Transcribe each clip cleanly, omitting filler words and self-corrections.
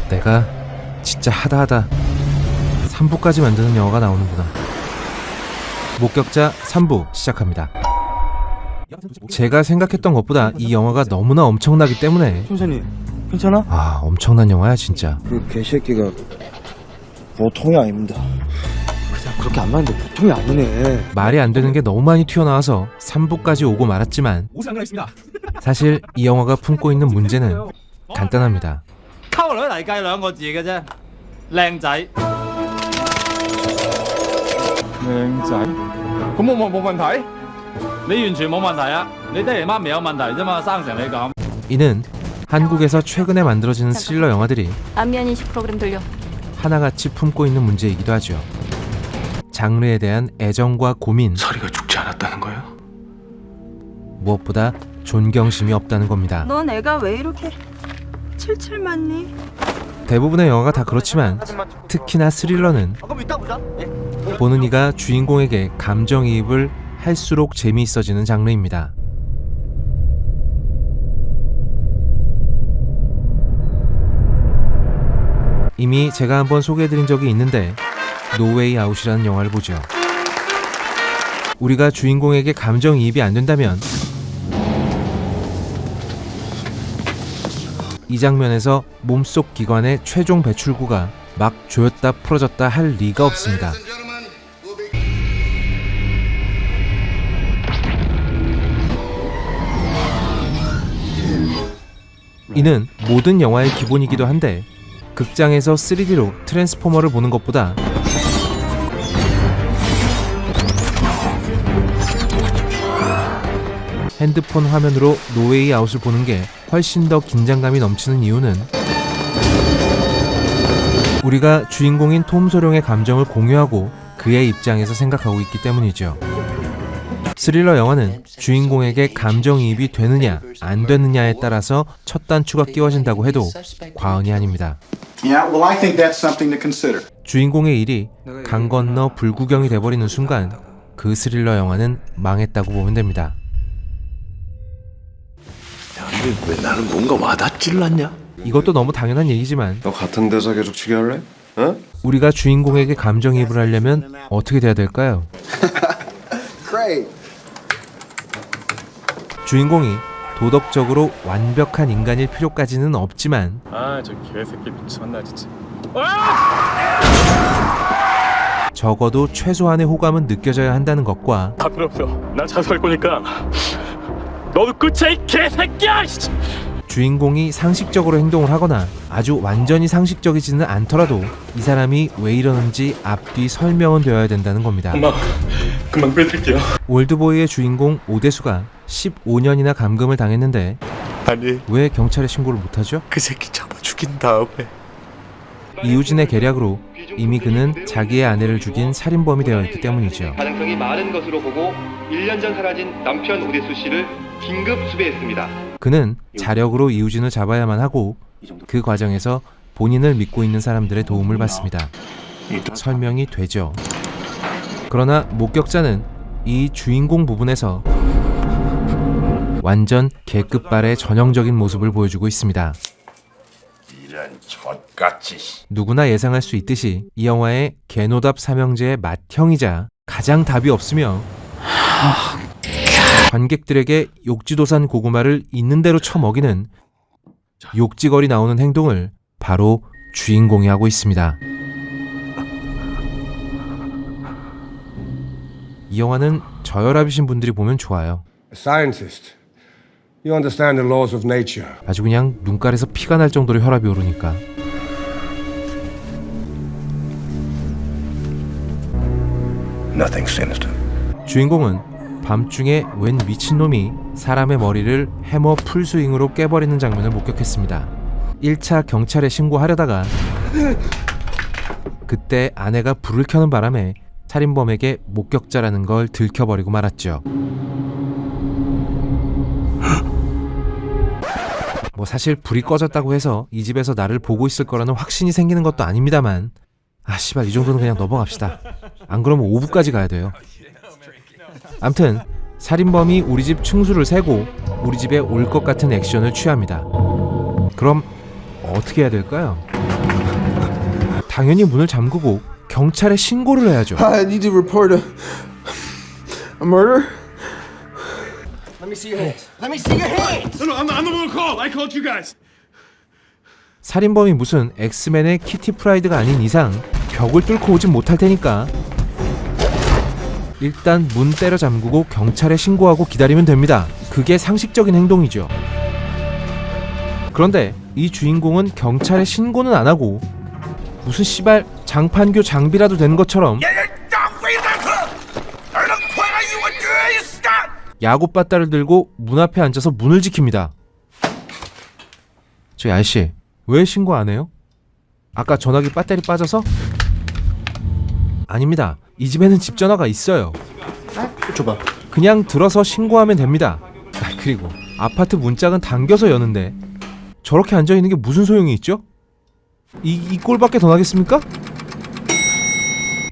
내가 진짜 하다 3부까지 만드는 영화가 나오는구나. 목격자 3부 시작합니다. 제가 생각했던 것보다 이 영화가 너무나 엄청나기 때문에 선생님 괜찮아? 엄청난 영화야 진짜. 그 개새끼가 보통이 아닙니다. 그냥 그렇게 안 맞는데 보통이 아니네. 말이 안 되는 게 너무 많이 튀어나와서 3부까지 오고 말았지만 사실 이 영화가 품고 있는 문제는 간단합니다. 溝女嚟計兩個字嘅啫，靚仔。靚仔，咁我冇問題？你完全冇問題啊！你爹哋媽咪有問題啫嘛，生成你咁。 이는 한국에서 최근에 만들어지는 스릴러 영화들이 안면인식 프로그램 돌려. 하나같이 품고 있는 문제이기도 하죠. 장르에 대한 애정과 고민, 서리가 죽지 않았다는 거예요? 무엇보다 존경심이 없다는 겁니다. 넌 애가 왜 이렇게 칠칠 맞니? 대부분의 영화가 다 그렇지만 특히나 스릴러는 그럼 이따 보자. 보는 이가 주인공에게 감정이입을 할수록 재미있어지는 장르입니다. 이미 제가 한번 소개해드린 적이 있는데 노웨이 아웃이라는 영화를 보죠. 우리가 주인공에게 감정이입이 안 된다면 이 장면에서 몸속 기관의 최종 배출구가 막 조였다 풀어졌다 할 리가 없습니다. 이는 모든 영화의 기본이기도 한데 극장에서 3D로 트랜스포머를 보는 것보다 핸드폰 화면으로 노웨이 아웃을 보는 게 훨씬 더 긴장감이 넘치는 이유는 우리가 주인공인 톰 소룡의 감정을 공유하고 그의 입장에서 생각하고 있기 때문이죠. 스릴러 영화는 주인공에게 감정이입이 되느냐 안 되느냐에 따라서 첫 단추가 끼워진다고 해도 과언이 아닙니다. Yeah, well, I think that's something to consider. 주인공의 일이 강 건너 불구경이 돼버리는 순간 그 스릴러 영화는 망했다고 보면 됩니다. 근데 왜 나는 뭔가 와닿질 않냐? 이것도 너무 당연한 얘기지만 너 같은 데서 계속 치게 할래? 어? 우리가 주인공에게 감정이입을 하려면 어떻게 돼야 될까요? 주인공이 도덕적으로 완벽한 인간일 필요까지는 없지만 저 개새끼 미쳤나 진짜. 적어도 최소한의 호감은 느껴져야 한다는 것과 다 필요 없어. 난 자수할 거니까. 너도 끝이야 이 개새끼야. 주인공이 상식적으로 행동을 하거나 아주 완전히 상식적이지는 않더라도 이 사람이 왜 이러는지 앞뒤 설명은 되어야 된다는 겁니다. 금방 빼드릴게요. 올드보이의 주인공 오대수가 15년이나 감금을 당했는데 아니 왜 경찰에 신고를 못하죠? 그 새끼 잡아 죽인 다음에 이우진의 계략으로 이미 그는 자기의 아내를 죽인 살인범이 되어 있기 때문이죠. 가능성이 많은 것으로 보고 1년 전 사라진 남편 오대수 씨를 긴급 수배했습니다. 그는 자력으로 이우진을 잡아야만 하고 그 과정에서 본인을 믿고 있는 사람들의 도움을 받습니다. 설명이 되죠. 그러나 목격자는 이 주인공 부분에서 완전 개급발의 전형적인 모습을 보여주고 있습니다. 이런 젖같이 누구나 예상할 수 있듯이 이 영화의 개노답 삼형제의 맏형이자 가장 답이 없으며 관객들에게 욕지도산 고구마를 있는 대로 처먹이는 욕지거리 나오는 행동을 바로 주인공이 하고 있습니다. 이 영화는 저혈압이신 분들이 보면 좋아요. Scientist. You understand the laws of nature. 아주 그냥 눈깔에서 피가 날 정도로 혈압이 오르니까. Nothing sinister. 주인공은 밤중에 웬 미친놈이 사람의 머리를 해머 풀스윙으로 깨버리는 장면을 목격했습니다. 1차 경찰에 신고하려다가 그때 아내가 불을 켜는 바람에 살인범에게 목격자라는 걸 들켜버리고 말았죠. 뭐 사실 불이 꺼졌다고 해서 이 집에서 나를 보고 있을 거라는 확신이 생기는 것도 아닙니다만 씨발 이 정도는 그냥 넘어갑시다. 안 그러면 5부까지 가야 돼요. 암튼 살인범이 우리 집 층수를 세고 우리 집에 올 것 같은 액션을 취합니다. 그럼 어떻게 해야 될까요? 당연히 문을 잠그고 경찰에 신고를 해야죠. I need to report a murder. 살인범이 무슨 엑스맨의 키티 프라이드가 아닌 이상 벽을 뚫고 오진 못할 테니까 일단 문 때려 잠그고 경찰에 신고하고 기다리면 됩니다. 그게 상식적인 행동이죠. 그런데 이 주인공은 경찰에 신고는 안 하고 무슨 씨발 장판교 장비라도 된 것처럼 야구바따를 들고 문 앞에 앉아서 문을 지킵니다. 저기 아저씨, 왜 신고 안 해요? 아까 전화기 배터리 빠져서? 아닙니다. 이 집에는 집 전화가 있어요. 줘봐. 그냥 들어서 신고하면 됩니다. 그리고 아파트 문짝은 당겨서 여는데 저렇게 앉아있는 게 무슨 소용이 있죠? 이 꼴밖에 더 나겠습니까?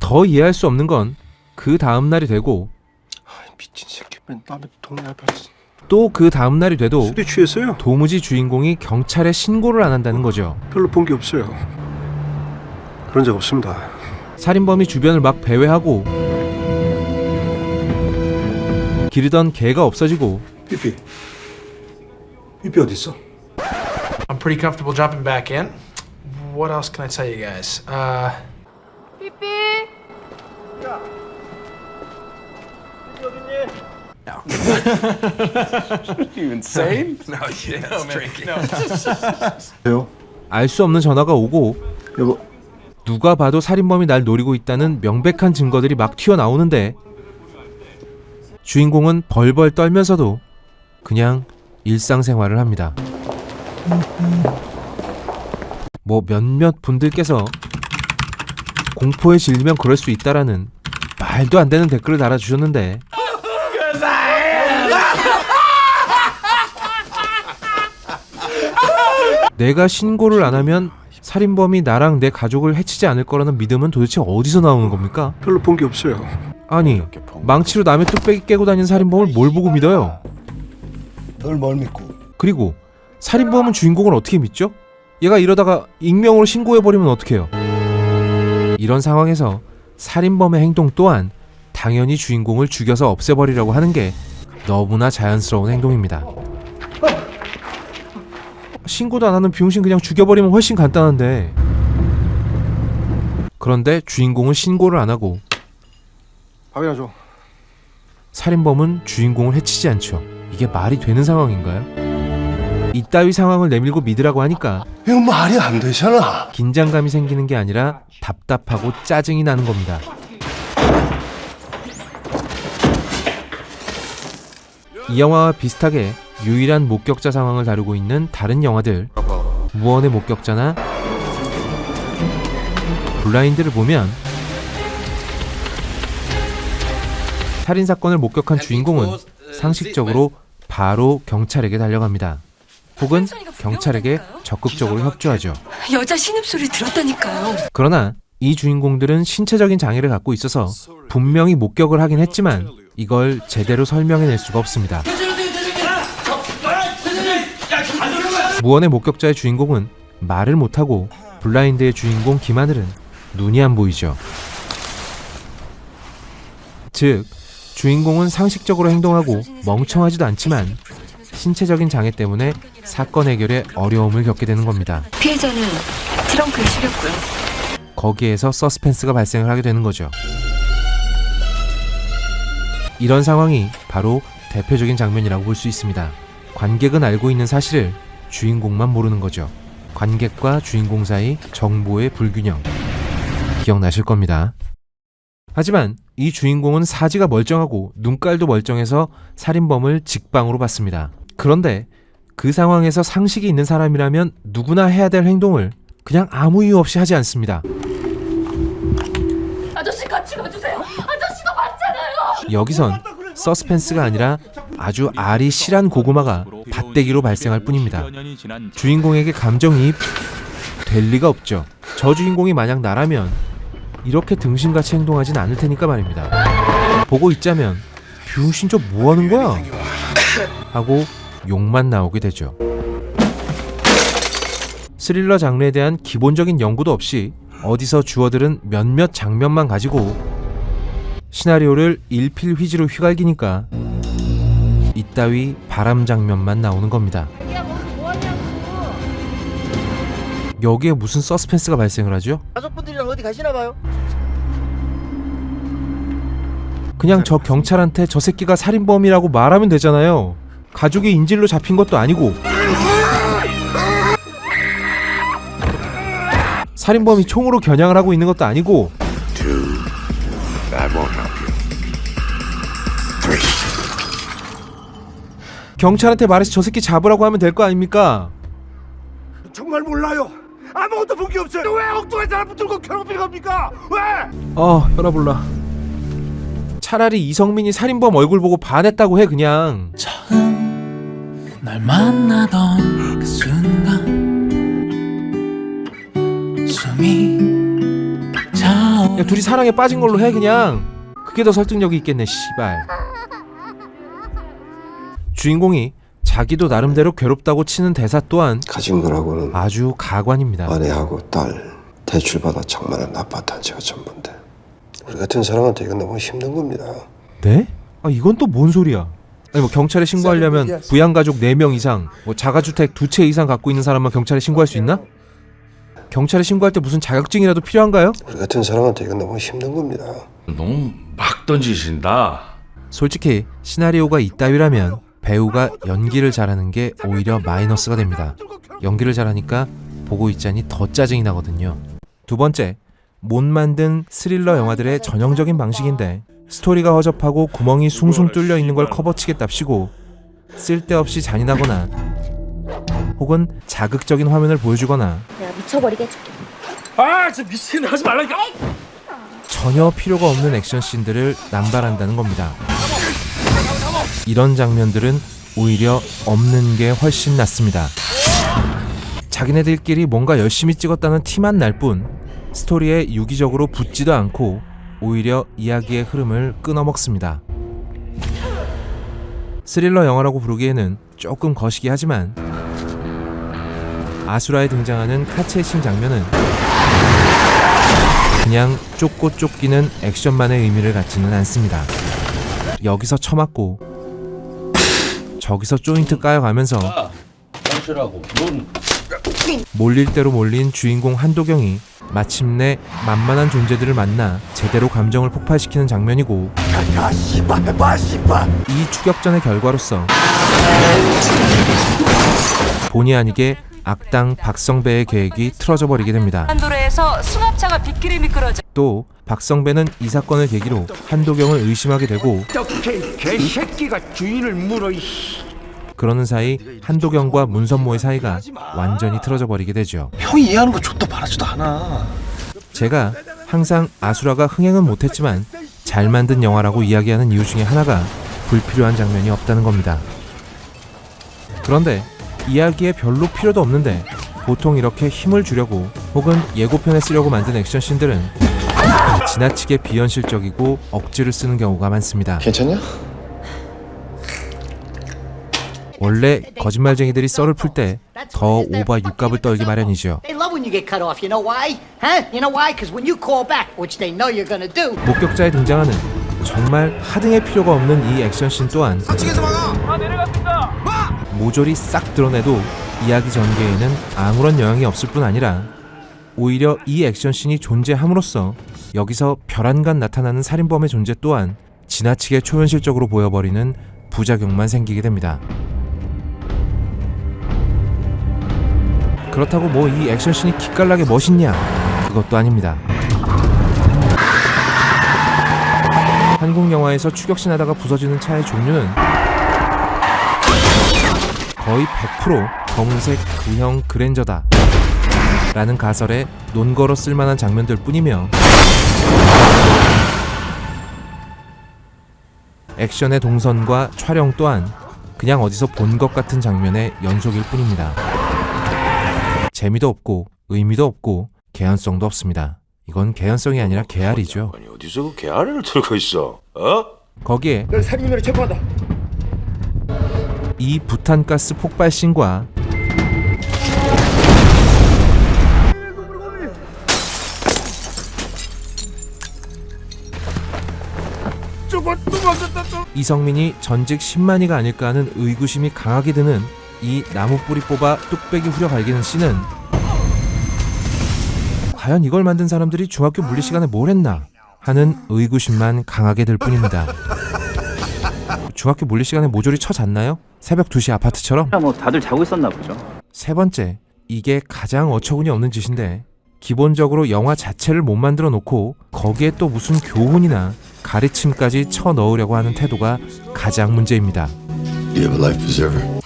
더 이해할 수 없는 건 그 다음날이 되고 미친 새끼. 맨 남의 동네 앞에서 또 그 다음날이 돼도 술에 취했어요? 도무지 주인공이 경찰에 신고를 안 한다는 거죠. 별로 본 게 없어요. 그런 적 없습니다. 살인범이 주변을 막 배회하고 기르던 개가 없어지고 삐삐 어디 있어? I'm pretty comfortable jumping back in. What else can I tell you guys? You insane? 왜요? 알 수 없는 전화가 오고 여보. 누가 봐도 살인범이 날 노리고 있다는 명백한 증거들이 막 튀어나오는데 주인공은 벌벌 떨면서도 그냥 일상생활을 합니다. 뭐 몇몇 분들께서 공포에 질리면 그럴 수 있다라는 말도 안 되는 댓글을 달아주셨는데 내가 신고를 안 하면 살인범이 나랑 내 가족을 해치지 않을 거라는 믿음은 도대체 어디서 나오는 겁니까? 별로 본 게 없어요. 아니, 망치로 남의 뚝배기 깨고 다니는 살인범을 뭘 보고 믿어요? 널 뭘 믿고? 그리고 살인범은 주인공을 어떻게 믿죠? 얘가 이러다가 익명으로 신고해버리면 어떡해요? 이런 상황에서 살인범의 행동 또한 당연히 주인공을 죽여서 없애버리려고 하는 게 너무나 자연스러운 행동입니다. 신고도 안 하는 비용신 그냥 죽여버리면 훨씬 간단한데 그런데 주인공은 신고를 안 하고 밥이나 줘. 살인범은 주인공을 해치지 않죠. 이게 말이 되는 상황인가요? 이따위 상황을 내밀고 믿으라고 하니까 이거 말이 안 되잖아. 긴장감이 생기는 게 아니라 답답하고 짜증이 나는 겁니다. 이 영화와 비슷하게 유일한 목격자 상황을 다루고 있는 다른 영화들 무언의 목격자나 블라인드를 보면 살인사건을 목격한 주인공은 상식적으로 바로 경찰에게 달려갑니다. 혹은 경찰에게 적극적으로 협조하죠. 여자 신음소리 들었다니까요. 그러나 이 주인공들은 신체적인 장애를 갖고 있어서 분명히 목격을 하긴 했지만 이걸 제대로 설명해낼 수가 없습니다. 무언의 목격자의 주인공은 말을 못하고 블라인드의 주인공 김하늘은 눈이 안 보이죠. 즉, 주인공은 상식적으로 행동하고 멍청하지도 않지만 신체적인 장애 때문에 사건 해결에 어려움을 겪게 되는 겁니다. 피해자는 트렁크에 실렸고요. 거기에서 서스펜스가 발생을 하게 되는 거죠. 이런 상황이 바로 대표적인 장면이라고 볼 수 있습니다. 관객은 알고 있는 사실을 주인공만 모르는 거죠. 관객과 주인공 사이 정보의 불균형. 기억나실 겁니다. 하지만 이 주인공은 사지가 멀쩡하고 눈깔도 멀쩡해서 살인범을 직방으로 봤습니다. 그런데 그 상황에서 상식이 있는 사람이라면 누구나 해야 될 행동을 그냥 아무 이유 없이 하지 않습니다. 아저씨 같이 가주세요. 아저씨도 봤잖아요. 여기선 서스펜스가 아니라 아주 알이 실한 고구마가 밭대기로 발생할 뿐입니다. 주인공에게 감정이입 될 리가 없죠. 저 주인공이 만약 나라면 이렇게 등신같이 행동하진 않을 테니까 말입니다. 보고 있자면 병신 저 뭐하는 거야? 하고 욕만 나오게 되죠. 스릴러 장르에 대한 기본적인 연구도 없이 어디서 주워들은 몇몇 장면만 가지고 시나리오를 일필휘지로 휘갈기니까 이따위 바람 장면만 나오는 겁니다. 여기에 무슨 서스펜스가 발생을 하죠? 가족분들이랑 어디 가시나 봐요? 그냥 저 경찰한테 저 새끼가 살인범이라고 말하면 되잖아요. 가족이 인질로 잡힌 것도 아니고 살인범이 총으로 겨냥을 하고 있는 것도 아니고 경찰한테 말해서 저 새끼 잡으라고 하면 될 거 아닙니까? 정말 몰라요. 아무것도 본 게 없어요. 왜 엉뚱한 사람 붙들고 괴롭히는 겁니까? 왜? 혈압 올라. 차라리 이성민이 살인범 얼굴 보고 반했다고 해 그냥. 날 만나던 그 순간 숨이 차오. 야, 둘이 사랑에 빠진 걸로 해 그냥. 그게 더 설득력이 있겠네 씨발. 주인공이 자기도 나름대로 괴롭다고 치는 대사 또한 가진 거라고는 아주 가관입니다. 아내하고 딸 대출받아 장만한 아파트 한 채가 전부인데 우리 같은 사람한테 이건 너무 힘든 겁니다. 네? 이건 또 뭔 소리야? 아니 뭐 경찰에 신고하려면 부양가족 4명 이상, 뭐 자가주택 2채 이상 갖고 있는 사람만 경찰에 신고할 수 있나? 경찰에 신고할 때 무슨 자격증이라도 필요한가요? 우리 같은 사람한테 이건 너무 힘든 겁니다. 너무 막 던지신다. 솔직히 시나리오가 이따위라면 배우가 연기를 잘하는 게 오히려 마이너스가 됩니다. 연기를 잘하니까 보고 있자니 더 짜증이 나거든요. 두 번째, 못 만든 스릴러 영화들의 전형적인 방식인데 스토리가 허접하고 구멍이 숭숭 뚫려 있는 걸 커버치겠답시고 쓸데없이 잔인하거나 혹은 자극적인 화면을 보여주거나 내가 미쳐버리게 해줄게. 진짜 미친 하지 말라니까. 전혀 필요가 없는 액션씬들을 남발한다는 겁니다. 이런 장면들은 오히려 없는 게 훨씬 낫습니다. 자기네들끼리 뭔가 열심히 찍었다는 티만 날 뿐 스토리에 유기적으로 붙지도 않고 오히려 이야기의 흐름을 끊어먹습니다. 스릴러 영화라고 부르기에는 조금 거시기 하지만 아수라에 등장하는 카체이싱 장면은 그냥 쫓고 쫓기는 액션만의 의미를 갖지는 않습니다. 여기서 쳐맞고 저기서 조인트 까여가면서 몰릴 대로 몰린 주인공 한도경이 마침내 만만한 존재들을 만나 제대로 감정을 폭발시키는 장면이고 이 추격전의 결과로서 본의 아니게 악당 박성배의 계획이 틀어져 버리게 됩니다. 한도로에서 승합차가 빗길에 미끄러져. 또 박성배는 이 사건을 계기로 한도경을 의심하게 되고 개새끼가 주인을 물어. 그러는 사이 한도경과 문선모의 사이가 완전히 틀어져 버리게 되죠. 형이 이해하는 거 좆도 바라지도 않아. 제가 항상 아수라가 흥행은 못했지만 잘 만든 영화라고 이야기하는 이유 중에 하나가 불필요한 장면이 없다는 겁니다. 그런데 이야기에 별로 필요도 없는데 보통 이렇게 힘을 주려고 혹은 예고편에 쓰려고 만든 액션씬들은 지나치게 비현실적이고 억지를 쓰는 경우가 많습니다. 괜찮냐? 원래 거짓말쟁이들이 썰을 풀 때 더 오바 육갑을 떨기 마련이죠. 목격자에 등장하는 정말 하등의 필요가 없는 이 액션씬 또한 모조리 싹 드러내도 이야기 전개에는 아무런 영향이 없을 뿐 아니라 오히려 이 액션씬이 존재함으로써 여기서 별안간 나타나는 살인범의 존재 또한 지나치게 초현실적으로 보여버리는 부작용만 생기게 됩니다. 그렇다고 뭐 이 액션씬이 기깔나게 멋있냐? 그것도 아닙니다. 한국 영화에서 추격신 하다가 부서지는 차의 종류는 거의 100% 검은색 구형 그랜저다 라는 가설에 논거로 쓸만한 장면들 뿐이며 액션의 동선과 촬영 또한 그냥 어디서 본 것 같은 장면의 연속일 뿐입니다. 재미도 없고 의미도 없고 개연성도 없습니다. 이건 개연성이 아니라 개알이죠. 아니 어디서 그 개아리를 들고 있어? 거기에 널 살인으로 체포한다. 이 부탄가스 폭발 씬과 이성민이 전직 10만이가 아닐까 하는 의구심이 강하게 드는 이 나무 뿌리 뽑아 뚝배기 후려 갈기는 씬은 과연 이걸 만든 사람들이 중학교 물리 시간에 뭘 했나 하는 의구심만 강하게 들 뿐입니다. 중학교 물리 시간에 모조리 쳐잤나요? 새벽 2시 아파트처럼? 뭐 다들 자고 있었나 보죠. 세 번째, 이게 가장 어처구니 없는 짓인데 기본적으로 영화 자체를 못 만들어 놓고 거기에 또 무슨 교훈이나 가르침까지 쳐넣으려고 하는 태도가 가장 문제입니다.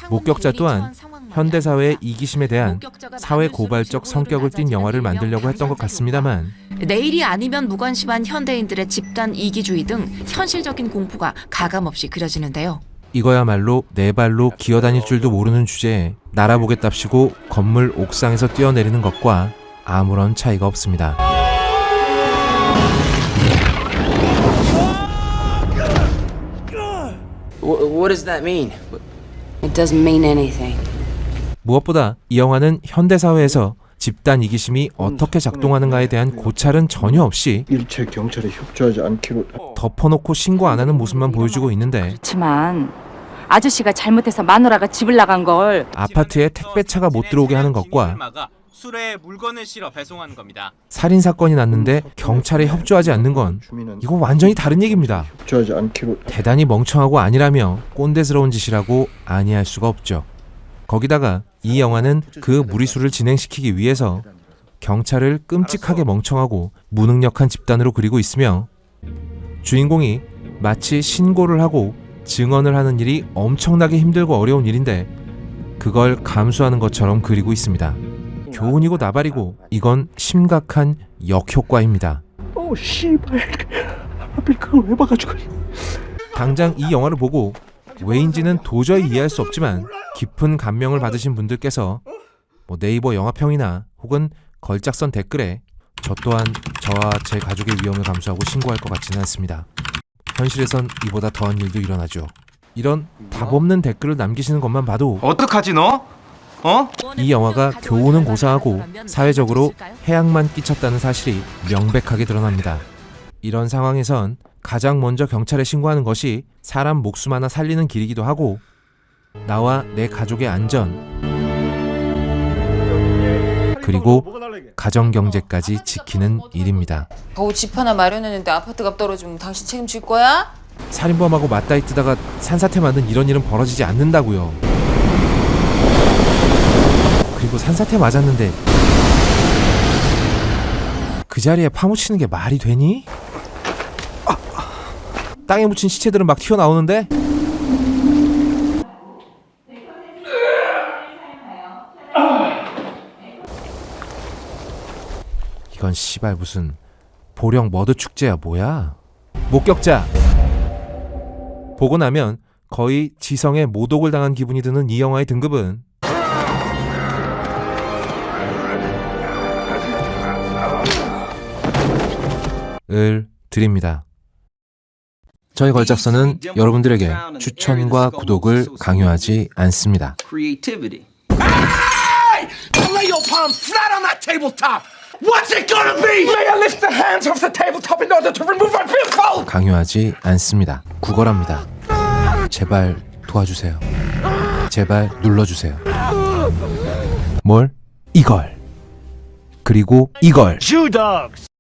목격자 또한 현대사회의 이기심에 대한 사회 고발적 성격을 띤 영화를 만들려고 했던 것 같습니다만 내일이 아니면 무관심한 현대인들의 집단 이기주의 등 현실적인 공포가 가감없이 그려지는데요. 이거야말로 네 발로 기어다닐 줄도 모르는 주제에 날아보겠답시고 건물 옥상에서 뛰어내리는 것과 아무런 차이가 없습니다. What does that mean? It doesn't mean anything. 무엇보다 이 영화는 현대사회에서 집단 이기심이 어떻게 작동하는가에 대한 고찰은 전혀 없이 일체 경찰에 협조하지 않기로 덮어놓고 신고 안 하는 모습만 보여주고 있는데 그렇지만 아저씨가 잘못해서 마누라가 집을 나간 걸 아파트에 택배차가 못 들어오게 하는 것과 술에 물건을 실어 배송하는 겁니다. 살인사건이 났는데 경찰에 협조하지 않는 건 이거 완전히 다른 얘기입니다. 협조하지 않기로 대단히 멍청하고 아니라며 꼰대스러운 짓이라고 아니할 수가 없죠. 거기다가 이 영화는 그 무리수를 진행시키기 위해서 경찰을 끔찍하게 멍청하고 무능력한 집단으로 그리고 있으며 주인공이 마치 신고를 하고 증언을 하는 일이 엄청나게 힘들고 어려운 일인데 그걸 감수하는 것처럼 그리고 있습니다. 교훈이고 나발이고 이건 심각한 역효과입니다. 씨발. 하필 그걸 왜 봐가지고. 당장 이 영화를 보고 왜인지는 도저히 이해할 수 없지만 깊은 감명을 받으신 분들께서 네이버 영화평이나 혹은 걸작선 댓글에 저 또한 저와 제 가족의 위험을 감수하고 신고할 것 같지는 않습니다. 현실에선 이보다 더한 일도 일어나죠. 이런 답 없는 댓글을 남기시는 것만 봐도 어떡하지 너? 이 영화가 교훈은 고사하고 사회적으로 해악만 끼쳤다는 사실이 명백하게 드러납니다. 이런 상황에선 가장 먼저 경찰에 신고하는 것이 사람 목숨 하나 살리는 길이기도 하고 나와 내 가족의 안전 그리고 가정경제까지 지키는 일입니다. 겨우 집 하나 마련했는데 아파트값 떨어지면 당신 책임질 거야? 살인범하고 맞다이 뜨다가 산사태 만든 이런 일은 벌어지지 않는다고요. 그리고 산사태 맞았는데 그 자리에 파묻히는 게 말이 되니? 땅에 묻힌 시체들은 막 튀어나오는데? 이건 씨발 무슨 보령 머드 축제야 뭐야? 목격자! 보고 나면 거의 지성에 모독을 당한 기분이 드는 이 영화의 등급은 을 드립니다. 저희 걸작서는 여러분들에게 추천과 구독을 강요하지 않습니다. Lay your palm flat on that tabletop. What's it gonna be? May I lift the hands off the tabletop in order to remove my billfold? 강요하지 않습니다. 구걸합니다. 제발 도와주세요. 제발 눌러주세요. 뭘? 이걸. 그리고 이걸. Shoe dogs.